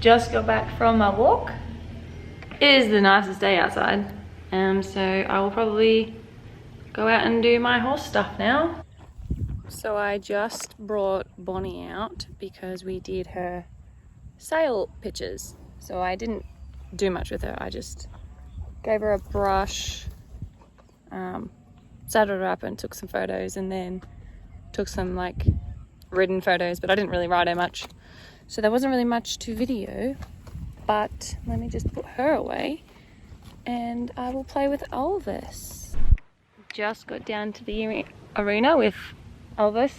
just got back from my walk. It is the nicest day outside, so I will probably go out and do my horse stuff now. So I just brought Bonnie out because we did her sale pictures. So I didn't do much with her. I just gave her a brush, saddled her up and took some photos, and then took some like ridden photos, but I didn't really ride her much. So there wasn't really much to video, but let me just put her away and I will play with Elvis. Just got down to the arena with Elvis.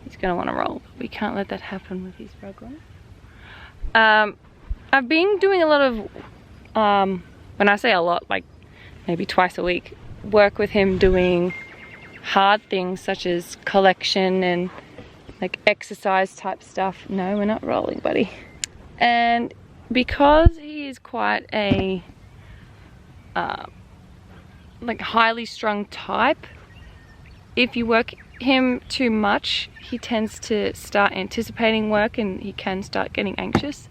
He's gonna want to roll. We can't let that happen with his program. I've been doing a lot of, when I say a lot, like maybe twice a week, work with him doing hard things such as collection and like exercise type stuff. No, we're not rolling, buddy. And because he is quite a like highly strung type, if you work him too much, he tends to start anticipating work and he can start getting anxious.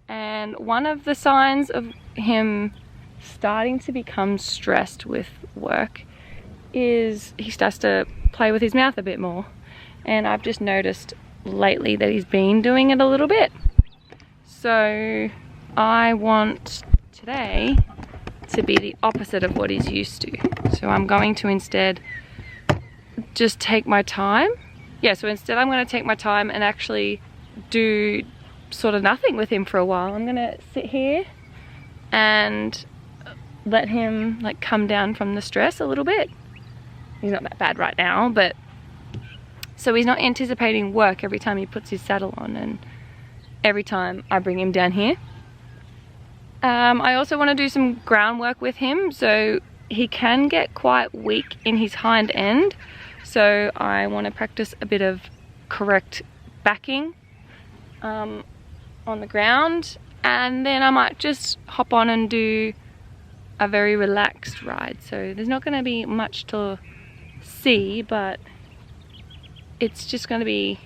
And one of the signs of him starting to become stressed with work is he starts to play with his mouth a bit more. And I've just noticed lately that he's been doing it a little bit. So I want today to be the opposite of what he's used to. So I'm going to instead just take my time. Yeah, so instead I'm going to take my time and actually do sort of nothing with him for a while. I'm going to sit here and let him like come down from the stress a little bit. He's not that bad right now, but so he's not anticipating work every time he puts his saddle on and every time I bring him down here. I also want to do some groundwork with him, so he can get quite weak in his hind end. So I want to practice a bit of correct backing on the ground, and then I might just hop on and do a very relaxed ride. So there's not going to be much to see, but it's just going to be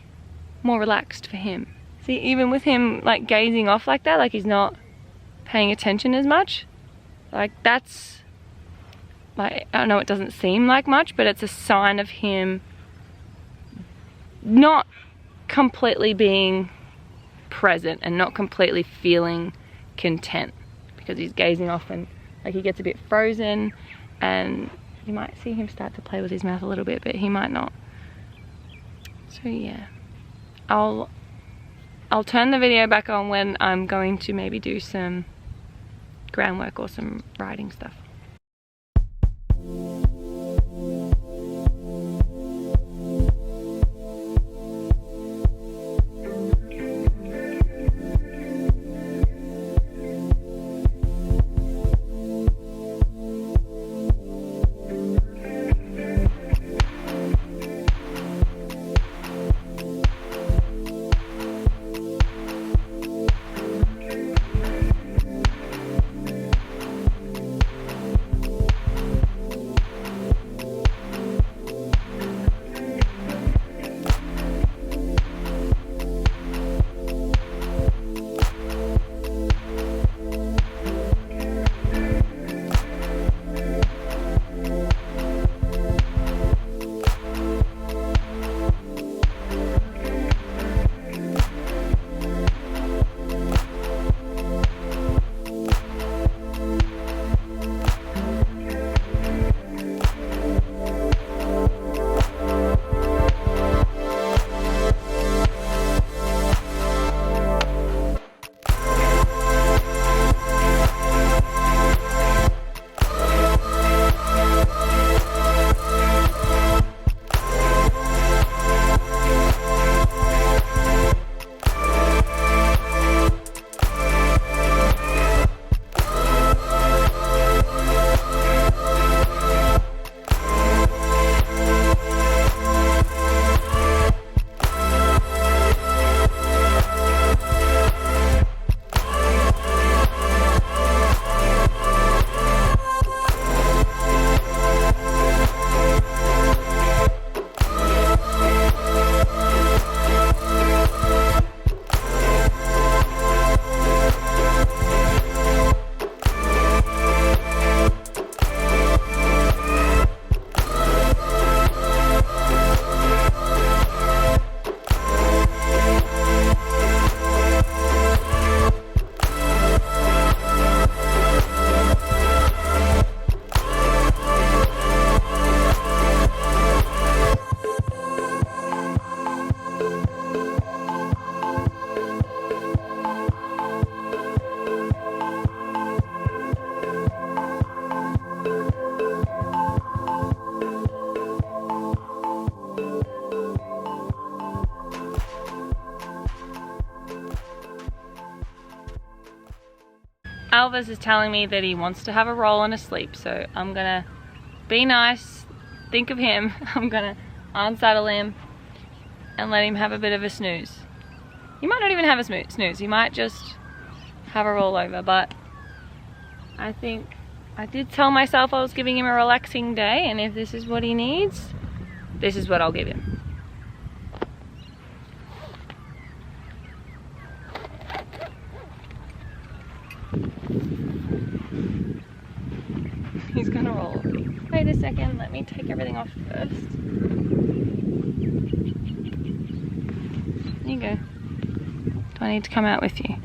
more relaxed for him. See, even with him like gazing off like that, like he's not paying attention as much, like that's like, I know it doesn't seem like much, but it's a sign of him not completely being present and not completely feeling content, because he's gazing off and like he gets a bit frozen, and you might see him start to play with his mouth a little bit, but he might not. So yeah, I'll turn the video back on when I'm going to maybe do some groundwork or some riding stuff. Elvis is telling me that he wants to have a roll and a sleep, so I'm gonna be nice, think of him. I'm gonna unsaddle him and let him have a bit of a snooze. He might not even have a snooze, he might just have a rollover, but I think I did tell myself I was giving him a relaxing day, and if this is what he needs, this is what I'll give him. He's gonna roll. Wait a second, let me take everything off first. There you go. Do I need to come out with you?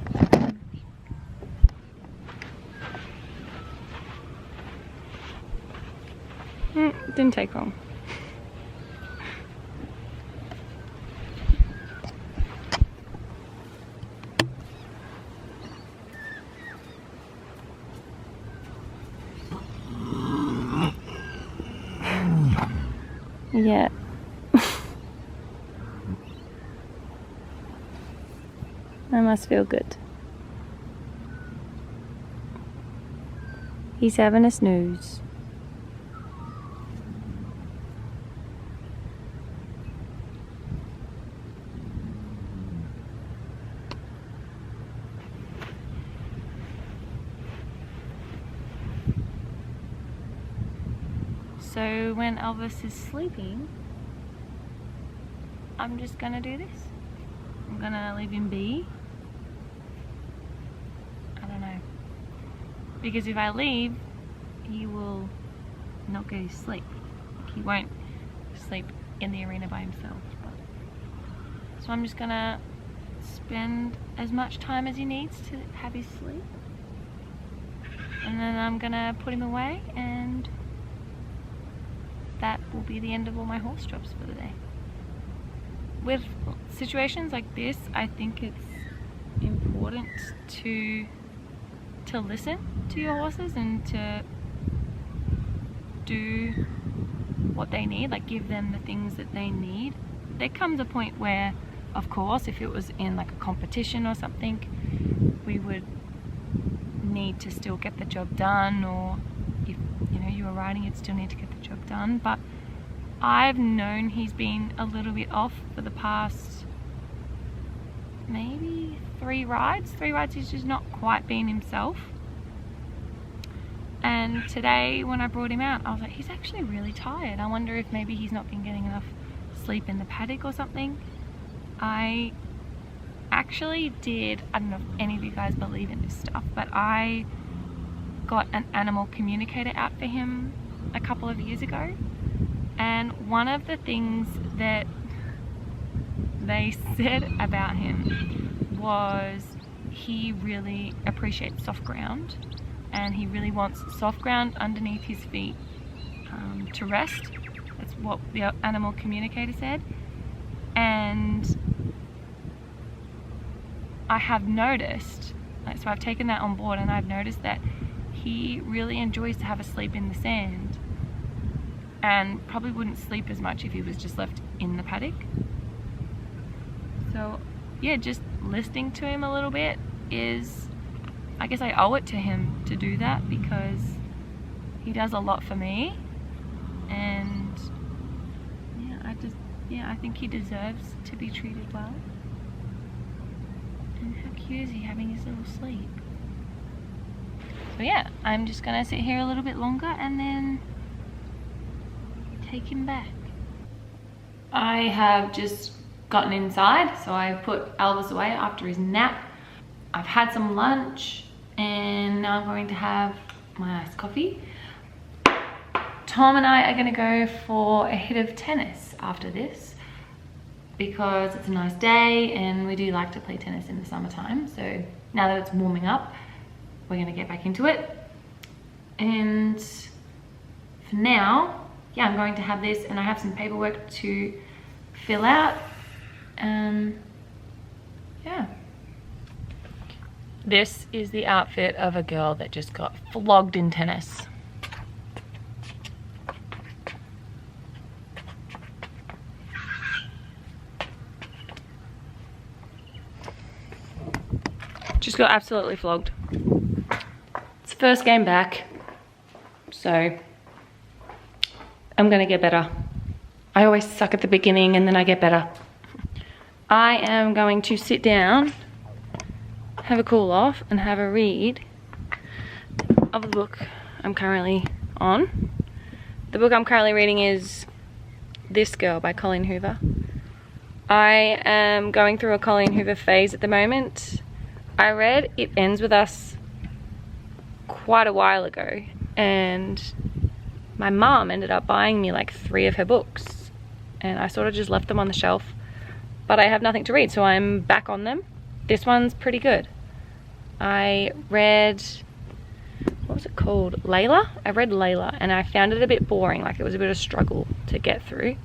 Didn't take long. Yeah. That must feel good. He's having a snooze. So when Elvis is sleeping, I'm just gonna do this. I'm gonna leave him be. I don't know. Because if I leave, he will not go to sleep. He won't sleep in the arena by himself. So I'm just gonna spend as much time as he needs to have his sleep. And then I'm gonna put him away, and that will be the end of all my horse jobs for the day. With situations like this, I think it's important to listen to your horses and to do what they need, like give them the things that they need. There comes a point where, of course, if it was in like a competition or something, we would need to still get the job done, or if you were riding, you'd still need to get the job done. But I've known he's been a little bit off for the past maybe 3 rides. 3 rides he's just not quite been himself. And today when I brought him out, I was like, he's actually really tired. I wonder if maybe he's not been getting enough sleep in the paddock or something. I actually did, I don't know if any of you guys believe in this stuff, but I got an animal communicator out for him a couple of years ago, and one of the things that they said about him was he really appreciates soft ground, and he really wants soft ground underneath his feet to rest. That's what the animal communicator said. And I have noticed, so I've taken that on board, and I've noticed that he really enjoys to have a sleep in the sand, and probably wouldn't sleep as much if he was just left in the paddock. So yeah, just listening to him a little bit is, I guess I owe it to him to do that, because he does a lot for me, and I think he deserves to be treated well. And how cute is he having his little sleep? So yeah, I'm just gonna sit here a little bit longer and then take him back. I have just gotten inside, so I put Elvis away after his nap. I've had some lunch, and now I'm going to have my iced coffee. Tom and I are gonna go for a hit of tennis after this, because it's a nice day and we do like to play tennis in the summertime. So now that it's warming up, we're gonna get back into it. And for now, yeah, I'm going to have this, and I have some paperwork to fill out. Yeah. This is the outfit of a girl that just got flogged in tennis. Just got absolutely flogged. First game back, so I'm gonna get better. I always suck at the beginning and then I get better. I am going to sit down, have a cool off, and have a read of the book I'm currently on. The book I'm currently reading is This Girl by Colleen Hoover. I am going through a Colleen Hoover phase at the moment. I read It Ends With Us quite a while ago, and my mom ended up buying me like 3 of her books, and I sort of just left them on the shelf, but I have nothing to read, so I'm back on them. This one's pretty good. I read, what was it called? Layla? I read Layla, and I found it a bit boring, like it was a bit of a struggle to get through.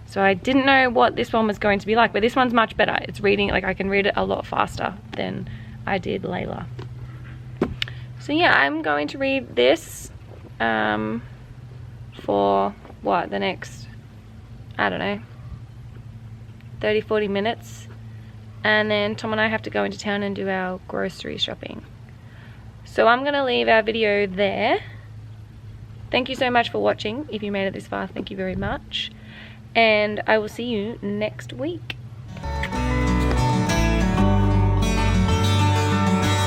So I didn't know what this one was going to be like, but this one's much better. It's reading, like I can read it a lot faster than I did Layla. So yeah, I'm going to read this for what, the next, I don't know, 30-40 minutes, and then Tom and I have to go into town and do our grocery shopping. So I'm gonna leave our video there. Thank you so much for watching. If you made it this far, thank you very much, and I will see you next week.